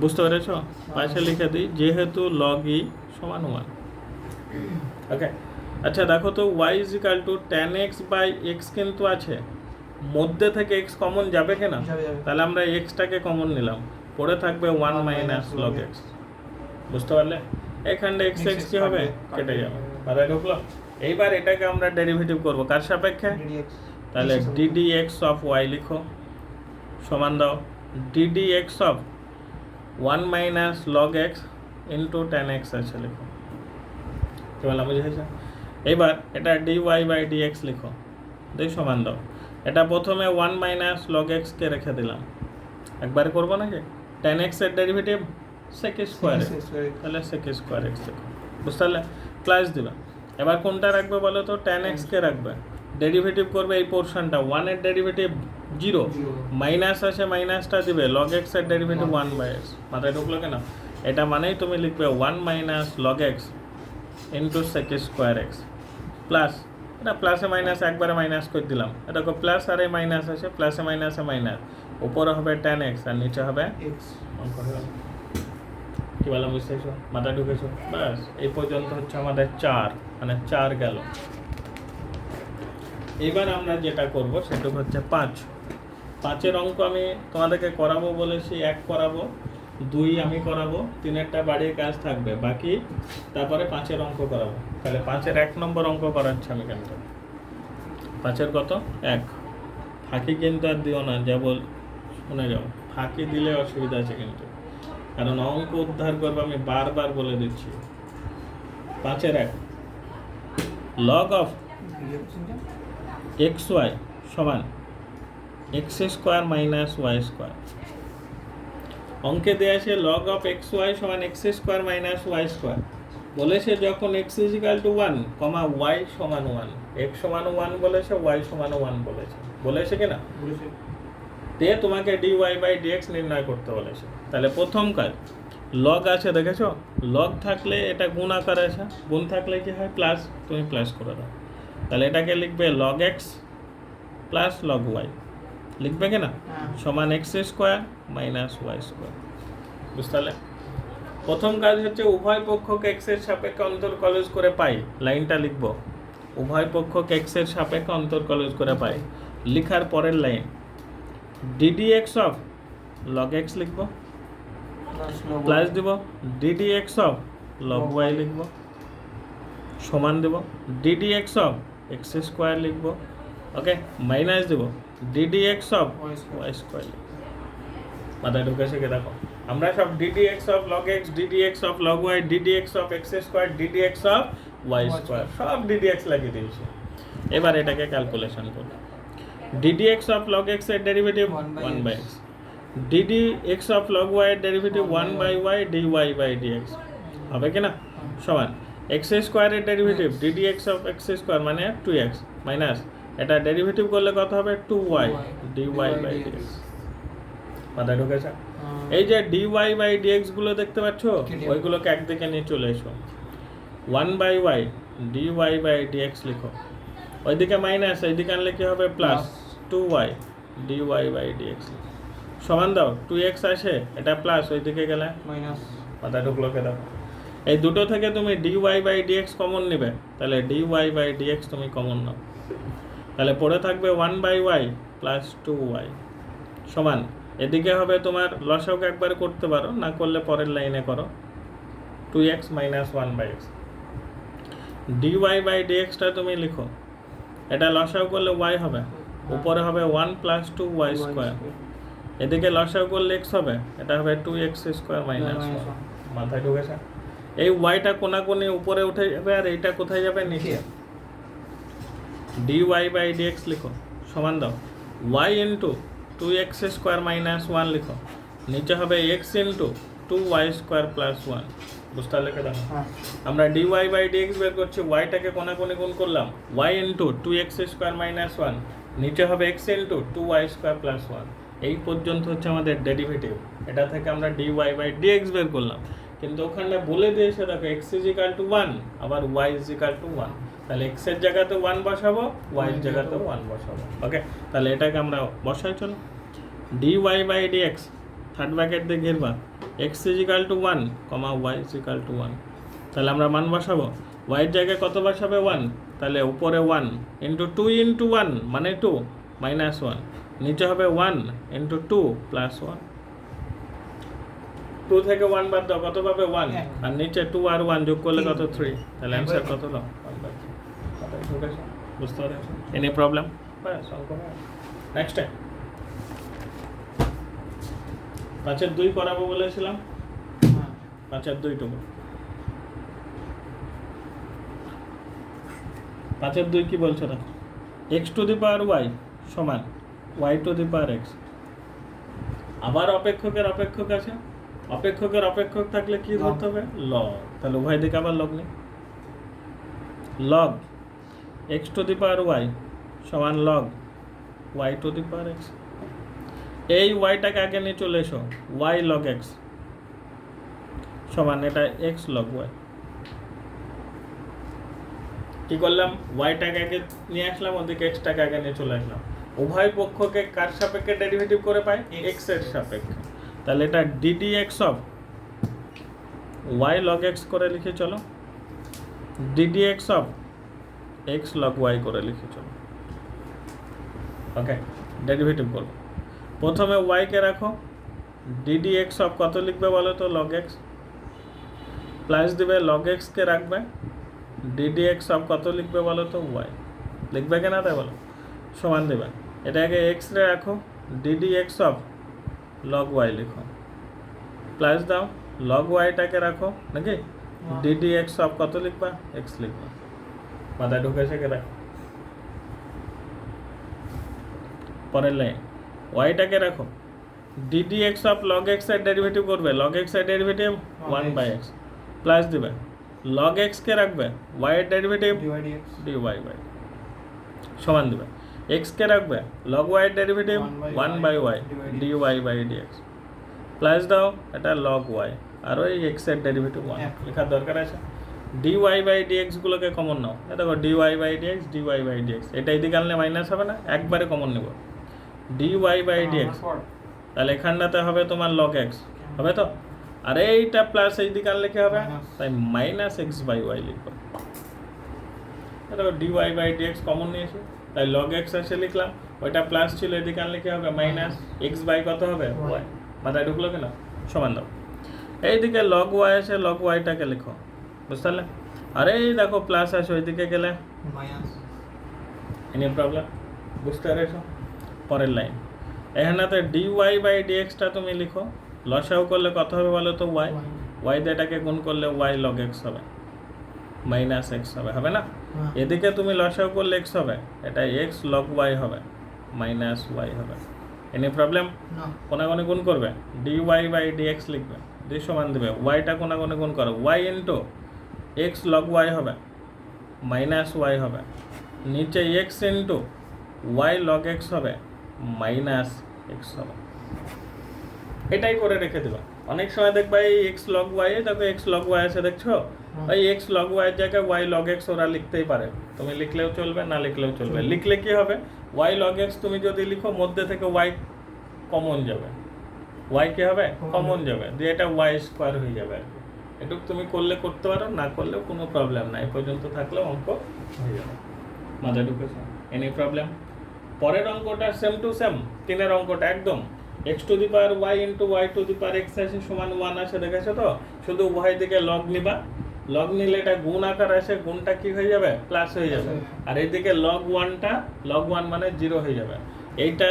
বুঝতে পেরেছ? পাশে লিখে দিই, যেহেতু লগ ই সমান 1। ওকে, আচ্ছা দেখো তো y is equal to tan x by x কিন্তু আছে, মধ্যে থেকে x কমন যাবে কিনা, যাবে, যাবে। তাহলে আমরা এক্সটাকে কমন নিলাম, পড়ে থাকবে 1 মাইনাস লগ এক্স। বুঝতে পারলে? এখানটা এক্স X এক্স কি হবে, কাটবে, কেটে কাটবে। যাবে, মাথায় ঢুকলো? এইবার এটাকে আমরা ডেরিভেটিভ করব কার সাপেক্ষে, DDX তাহলে ddx অফ y লিখো, সমান দাও ddx of 1 minus log x into tan x আছে লিখো। কি বললাম, বুঝেছ? এবার এটা dy বাই dx লিখো, দুই সমান দাও, এটা প্রথমে 1 মাইনাস লগ এক্স কে রেখে দিলাম, একবার করবো নাকি, tan x এর ডেরিভেটিভ sec স্কোয়ার, তাহলে sec স্কোয়ার এক্স লিখো। বুঝতে পারলে? প্লাস দিবা, এবার কোনটা রাখবে বলো তো, tan x কে রাখবে, ডেরিভেটিভ করবে এই পোর্শনটা, 1 এর ডেরিভেটিভ 0, মাইনাস আছে মাইনাসটা দিবে, লগ এক্স এর ডেরিভেটিভ 1 বাই এক্স। মাথায় ঢুকলো কেন? এটা মানেই তুমি লিখবে 1 minus log x into sec square x plus, এটা প্লাসে মাইনাস একবারে মাইনাস করে দিলাম, এটা প্লাস আর এই মাইনাস আছে, প্লাসে মাইনাসে মাইনাস, উপরে হবে tan x আর নিচে হবে এক্স অঙ্ক হয়ে গেল। কি বললাম, বুঝতেছো? মাথা ঢুকেছো? ব্যাস, এই পর্যন্ত হচ্ছে আমাদের 4, মানে 4 গেল। এবার আমরা যেটা করব সেটা হচ্ছে 5 অঙ্ক আমি তোমাদেরকে করাবো বলেছি, 1 করাবো, 2 আমি করাবো, 3-এরটা বাড়ির কাজ থাকবে বাকি, তারপরে 5 অঙ্ক করাবো। তাহলে 5 1 নম্বর অঙ্ক করাচ্ছি আমি, কিন্তু 5 কত, 1, ফাঁকি কিন্তু আর দিও না, যা বল শুনে যাও, ফাঁকি দিলে অসুবিধা আছে কিন্তু, কারণ অঙ্ক উদ্ধার করবো, আমি বারবার বলে দিচ্ছি। 5 1 লগ অফ এক্স ওয়াই সমান x square minus y square. অঙ্কে দেওয়া আছে লগ অফ এক্স ওয়াই সমান x square minus y square, বলেছে যখন x is equal to 1, y সমান 1, এক্স সমান 1 বলেছে, ওয়াই সমান 1 বলেছে, বলেছে কিনা? বলেছে তে তোমাকে dy বাই dx নির্ণয় করতে বলেছে। তাহলে প্রথম কাজ, লগ আছে দেখেছো, লগ থাকলে এটা গুণ আকার আছে, গুণ থাকলে কি হয়, প্লাস, তুমি প্লাস করে দাও, তাহলে এটাকে লিখবে log x plus log y, লিখবে কিনা, সমান x square minus y square. বুঝতে পারলে? প্রথম কাজ হচ্ছে উভয় পক্ষকে এক্স এর সাপেক্ষে অন্তর্কলজ করে পাই, লাইনটা লিখবো, উভয় পক্ষকে এক্স এর সাপেক্ষে অন্তর্কলজ করে পাই, লিখার পরের line ddx of log x লিখব, প্লাস দিব ddx অফ log y লিখব, সমান দেব ddx অফ x স্কোয়ার লিখব, ওকে, মাইনাস দেব ddx অফ y স্কোয়ার লিখব। মাথায় ঢুকেছে কি দেখো, আমরা সব ddx of log x, ddx of log y, ddx of x square, ddx of y square, সব ddx লাগিয়ে দিয়েছি। এবার এটাকে ক্যালকুলেশন করব, ddx of log x এর derivative 1 by x, ddx of log y এর derivative 1 by y dy by dx হবে কি না, সমান x স্কয়ার এর derivative ddx of x square মানে 2x মাইনাস এটা ডেরিভেটিভ করলে কত হবে 2y dy by dx। মাথায় ঢুকেছে? এই যে dy by dx গুলো দেখতে পাচ্ছো, ওইগুলোকে একদিকে নিয়ে চলে এসো, 1 by y dy by dx লিখো, ওইদিকে মাইনাস, এইদিকে আনলে কি হবে plus, 2y dy by dx সমান দাও 2x আসে, এটা প্লাস, ওইদিকে গেলে মাইনাস। মাথা ঢুকলো কে দাও, এই দুটো থেকে তুমি dy by dx কমন নেবে, তাহলে dy by dx তুমি কমন নাও, তাহলে পড়ে থাকবে 1 by y প্লাস 2y সমান, এদিকে হবে তোমার লসাগুকে একবার করতে পারো, না করলে পরের লাইনে করো, 2x minus 1 by x, dy by dx টা তুমি লিখো, এটা লসাগু করলে y হবে, উপরে হবে 1 প্লাস 2y স্কোয়ার, এদিকে লসাগু করলে x হবে, এটা হবে 2x স্কোয়ার মাইনাস 1। মাথায় ঢুকেছে? এই yটা কোনাকুনি উপরে উঠে যাবে, আর এইটা কোথায় যাবে, নিচে, dy বাই dx লিখো, সমান দাও y into 2x square minus 1 লিখো, নিচে হবে x into 2y square plus 1। বুঝতে পারলে কেন? আমরা dy বাই dx বের করছি, yটাকে কোনাকুনি গুণ করলাম, y into 2x square minus 1, নিচে হবে x into 2y square plus 1। এই পর্যন্ত হচ্ছে আমাদের ডেরিভেটিভ। এটা থেকে আমরা dy বাই dx বের করলাম, কিন্তু ওখানে বলে দিয়েছে দেখো x ইজ ইকাল টু 1, আবার y ইজ ইকাল টু 1। তাহলে x এর জায়গাতে 1 বসাবো, y এর জায়গাতে 1 বসাবো। ওকে, তাহলে এটাকে আমরা বসাই চলো। dy by dx third bracket দিয়ে ঘিরবা, x is equal to 1, y is equal to 1। তাহলে আমরা মান বসাবো, y এর জায়গায় কত বসাবে 1, তাহলে উপরে 1 ইন্টু 2 ইন্টু 1 মানে 2 মাইনাস 1, নিচে হবে 1 ইন্টু 2 প্লাস 1। 2 থেকে 1 বাদ দাও, কত পাবে 1, আর নিচে 2 আর 1 যোগ করলে কত 3, তাহলে অ্যান্সার কত হলো 1/3। বুঝতে পারছো? Any problem? নেক্সট টাইম 5 2 করাবো বলেছিলাম, 5 2 টুকু। 5 2 কি বলছো না, x two the power y সমান y two the power x। আবার অপেক্ষকের অপেক্ষক আছে, অপেক্ষকের অপেক্ষক থাকলে কি ধরতে হবে, লগ। তাহলে উভয় দিকে আবার লগ নেই, log x two the power y সমান log y two the power x। এই yটাকে আগে নিয়ে চলে এসো, y লগ x সমান এটা x লগ y। কি করলাম, yটাকে আগে নিয়ে আসলাম, ওদিকে xটাকে আগে নিয়ে চলে আসলাম। উভয় পক্ষকে কার সাপেক্ষে ডেরিভেটিভ করে পাই, x এর সাপেক্ষে। তাহলে এটা ddx of y log x করে লিখে চলো, ddx of x log y করে লিখে চলো। ওকে, ডেরিভেটিভ করব। প্রথমে y কে রাখো, ddx অফ কত লিখবে বলো তো, log x প্লাস দিবে, log x কে রাখবে, ddx অফ কত লিখবে বলো তো, y লিখবে কেনা, তাই বলো, সমান দেবে। এটাকে x রে রাখো, ddx অফ log y লিখো, প্লাস দাও, log y টাকে রাখো নাকি, ddx অফ কত লিখবা, x লিখবা। মাথায় ঢুকেছে কে, রাখো। পরের লাইন y টাকে রাখো, ddx অফ log x এর ডেরিভেটিভ করবে, log x এর ডেরিভেটিভ 1/x প্লাস দিবে, log x কে রাখবে, y এর ডেরিভেটিভ dy বাই সমান দিবে, x কে রাখবে, log y এর derivative 1/y dy by dx plus দাও, এটা log y আর ওই x এর ডেরিভেটিভ 1 লেখার দরকার আছে। dy বাই dx গুলোকে কমন নাও, এটা দেখো dy by dx dy by dx, এটা এদিকে আনলে মাইনাস হবে না, একবারে কমন নেব, dy বাই dx। তাহলে এখানটাতে হবে তোমার log x হবে তো, আর এইটা প্লাস এইদিকে আনলে কি হবে, তাই মাইনাস x বাই y লিখবো। এটা dy বাই dx কমন নিয়েছি, তাই log x এসে লিখলাম, ওইটা প্লাস ছিল, এদিকে আনলে কি হবে মাইনাস x বাই কত হবে y। মাথায় ঢুকলো কিনা, সমান দাও। এইদিকে log y আছে, log y টাকে লিখো, বুঝতে পারলে। আর এই দেখো প্লাস আছে, ওইদিকে গেলে মাইনাস। এনি প্রবলেম, বুঝতে পেরেছো? পরের লাইন এখানেতে dy বাই dx টা তুমি লিখো, লসাও করলে কত হবে বলো তো, y y দিয়ে এটাকে গুণ করলে y log x হবে, মাইনাস x হবে না। এদিকে তুমি লসাও করলে x হবে, এটা x log y হবে, মাইনাস y হবে। Any problem? কোনাগুনি গুণ করবে, dy বাই dx লিখবে, দিয়ে সমান দেবে, yটা কোনাগুনি গুণ করো, y into x log y হবে, মাইনাস y হবে, নিচে x into y log x হবে, মাইনাস x হবে। এটাই করে রেখে দেবা। অনেক সময় দেখবা এই x log y, দেখো x log y আছে, দেখছো এই x log y এর জায়গায় y log x ওরা লিখতেই পারে, তুমি লিখলেও চলবে, না লিখলেও চলবে। লিখলে কি হবে, y log x তুমি যদি লিখো, মধ্যে থেকে y কমন যাবে, y কি হবে, কমন যাবে, দিয়ে এটা y স্কয়ার হয়ে যাবে আর কি। এটুকু তুমি করলে করতে পারো, না করলেও কোনো প্রবলেম নাই, এই পর্যন্ত থাকলেও অঙ্ক হয়ে যাবে। মাথায় ঢুকেছে? Any problem? পরের অঙ্কটা সেম টু সেম, 3 অঙ্কটা একদম x two the power y into y two the power x আছে সমান 1 আছে, দেখেছো তো। শুধু উভয় দিকে লগ নিবা, লগ নিলে এটা গুণ আকার আসে, গুণটা কি হয়ে যাবে, প্লাস হয়ে যাবে। আর এইদিকে লগ 1টা, লগ 1 মানে 0 হয়ে যাবে। এইটা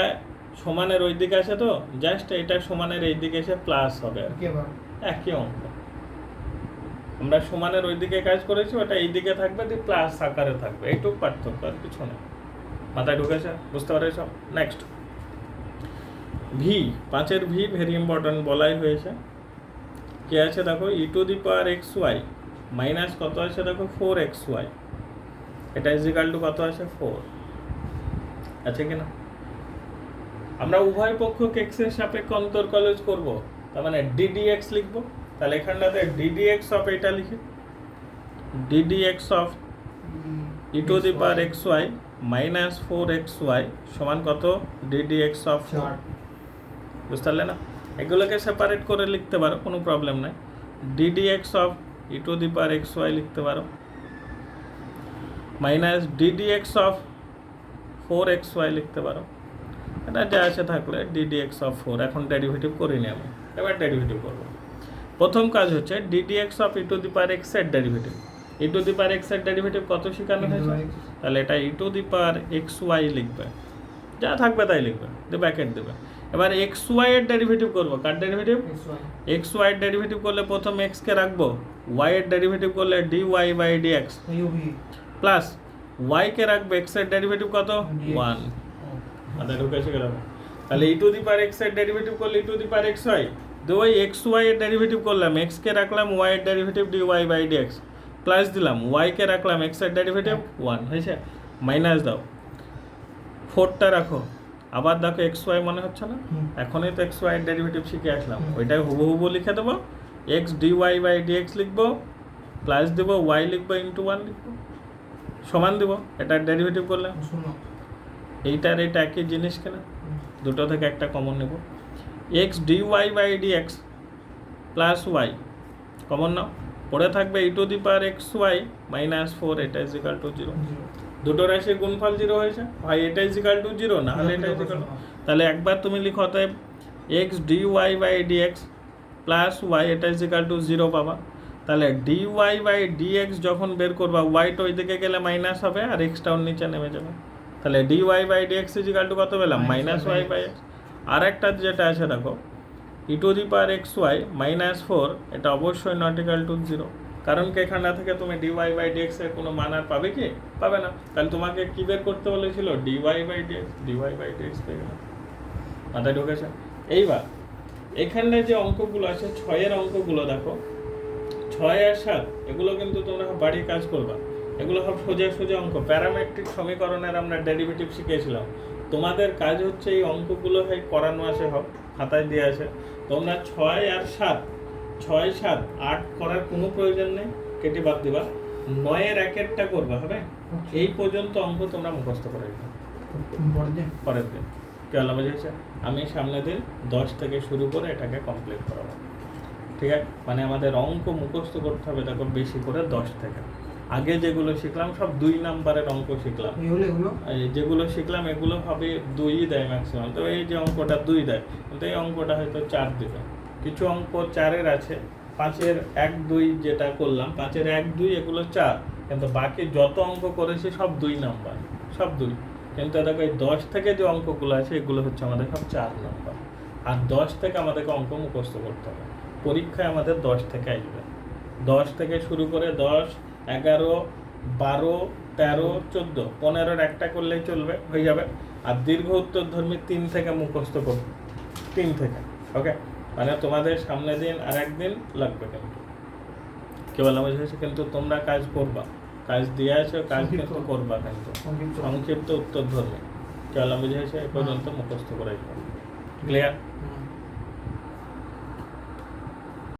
সমানের ওই দিকে আছে তো, জাস্ট এটা সমানের এই দিকে এসে প্লাস হবে, একই অঙ্ক। আমরা সমানের ওই দিকে কাজ করেছি, ওটা এই দিকে থাকবে, দিয়ে প্লাস আকারে থাকবে, এইটুকু পার্থক্য, আর কিছু নেই। মাথায় ঢুকেছে, বুঝতে পারছ? Next V, 5 V very important বলাই হয়েছে। কি আছে দেখো, e to the power x y minus কত আছে দেখো 4xy, এটা ইজ ইকাল টু কত আছে 4 আছে কিনা। আমরা উভয় পক্ষকে x এর সাপেক্ষে অন্তর্কলজ করব, তার মানে ddx লিখব। তাহলে এখানটাতে ddx অফ এটা লিখি, ddx of e to the power xy minus 4xy সমান কত, ddx অফ 4। বুঝতে পারলে না? এগুলোকে সেপারেট করে লিখতে পারো, কোনো প্রবলেম নাই। ddx of e to the power xy লিখতে পারো মাইনাস ddx অফ 4xy লিখতে পারো। এটা যা আছে থাকলে ddx অফ 4। এখন ডেরিভেটিভ করিনি আমি, এবার ডেরিভেটিভ করব। প্রথম কাজ হচ্ছে ddx of e to the power x এর derivative. e to the power x এর ডেরিভেটিভ কত শেখানো হয়েছে? তাহলে এটা e to the power xy লিখবে, যা থাকবে তাই লিখবে, দিয়ে ব্র্যাকেট দেবে। এবার xy এর ডেরিভেটিভ করব। কার ডেরিভেটিভ? xy এর ডেরিভেটিভ করলে প্রথম x কে রাখবো, y এর ডেরিভেটিভ করলে dy by dx plus y কে রাখবে, x এর ডেরিভেটিভ কত, 1। মাথায় ঢুকেছে গেল? তাহলে e to the power x এর ডেরিভেটিভ করলে e to the power xy, দিয়ে ওই xy এর ডেরিভেটিভ করলাম, x কে রাখলাম y এর derivative dy by dx plus দিলাম y কে রাখলাম x এর ডেরিভেটিভ 1, হয়েছে? মাইনাস দাও, 4টা রাখো, আবার দেখো xy মনে হচ্ছে না? এখনই তো xy এর ডেরিভেটিভ শিখে আসলাম, ওইটাই হুবহু লিখে দেবো, x dy বাই dx লিখবো, প্লাস দেবো y লিখবো ইন্টু 1 লিখবো, সমান দেবো। এটার ডেরিভেটিভ করলে এইটার এটা একই জিনিস কেনা, দুটো থেকে একটা কমন নেব। x dy by dx plus y common নাও, পড়ে থাকবে e to the power xy minus 4, এটা ইজ ইকাল টু 0। দুটো রাশির গুণফল 0 হয়েছে, হয় এটা ইজ ইকাল টু 0, না হলে এটা ইজ ইকাল টু। তাহলে একবার তুমি লিখো অতএব x dy by dx plus y, এটা ইজ ইকাল টু 0 পাবা। তাহলে dy বাই dx যখন বের করবা, y তো ওইদিকে গেলে মাইনাস হবে আর x টাও নিচে নেমে যাবে। তাহলে dy by dx is equal to কত পেলাম, মাইনাস y বাই x। আর একটা যেটা আছে দেখো, e to the power xy minus 4, এটা অবশ্যই নট ইকাল টু 0, কারণ কি এখানটা থেকে তুমি dy বাই dx এর কোনো মান আর পাবে কি? পাবে না। তাহলে তোমাকে কি বের করতে বলেছিল, dy by dx, dy by dx পেয়ে গেলাম। মাথায় ঢুকেছে? এইবার এখানে যে অঙ্কগুলো আছে, 6 এর অঙ্কগুলো দেখো, 6 আর 7 এগুলো কিন্তু তোমরা বাড়ির কাজ করবা। এগুলো সব সোজা সোজা অঙ্ক, প্যারামেট্রিক সমীকরণের আমরা ডেরিভেটিভ শিখেছিলাম। তোমাদের কাজ হচ্ছে এই অঙ্কগুলো হয় করানো আছে, হোক খাতায় দিয়ে আছে, তোমরা 6 আর 7, 6, 7, 8 করার কোনো প্রয়োজন নেই, কেটে বাদ দিবা, 9 এর এক একটা করবা, হবে? এই পর্যন্ত অঙ্ক তোমরা মুখস্থ করে দিবা। পরের দিন কি হলো বুঝেছে? আমি সামনের দিন 10 থেকে শুরু করে এটাকে কমপ্লিট করাবো, ঠিক আছে? মানে আমাদের অঙ্ক মুখস্থ করতে হবে দেখো বেশি করে 10 থেকে। আগে যেগুলো শিখলাম সব 2 নাম্বারের অঙ্ক শিখলাম, যেগুলো শিখলাম এগুলো হবে 2ই দেয় ম্যাক্সিমাম। তো এই যে অঙ্কটা 2 দেয়, কিন্তু এই অঙ্কটা হয়তো 4 দিবে। কিছু অঙ্ক 4-এর আছে, 5-এর 1, 2 যেটা করলাম, 5-এর 1, 2 এগুলো 4, কিন্তু বাকি যত অঙ্ক করেছি সব 2 নাম্বার, সব 2। কিন্তু দেখো এই 10 থেকে যে অঙ্কগুলো আছে এগুলো হচ্ছে আমাদের সব 4 নাম্বার। আর 10 থেকে আমাদেরকে অঙ্ক মুখস্থ করতে হবে, পরীক্ষায় আমাদের 10 থেকে আসবে। 10 থেকে শুরু করে 10, 11, 12, 13, 14, 15-এর একটা করলেই চলবে, হয়ে যাবে। আর দীর্ঘ উত্তরধর্মী 3 থেকে মুখস্থ করবে, 3 থেকে, ওকে? মানে তোমাদের সামনে দিন আর একদিন লাগবে, কিন্তু কি বলা বুঝেছে? কিন্তু তোমরা কাজ করবা, কাজ দিয়ে আছো, কাজ কিন্তু করবা, কিন্তু সংক্ষিপ্ত উত্তরধর্মী কি বলা বুঝেছে? এ পর্যন্ত মুখস্থ করে ক্লিয়ার?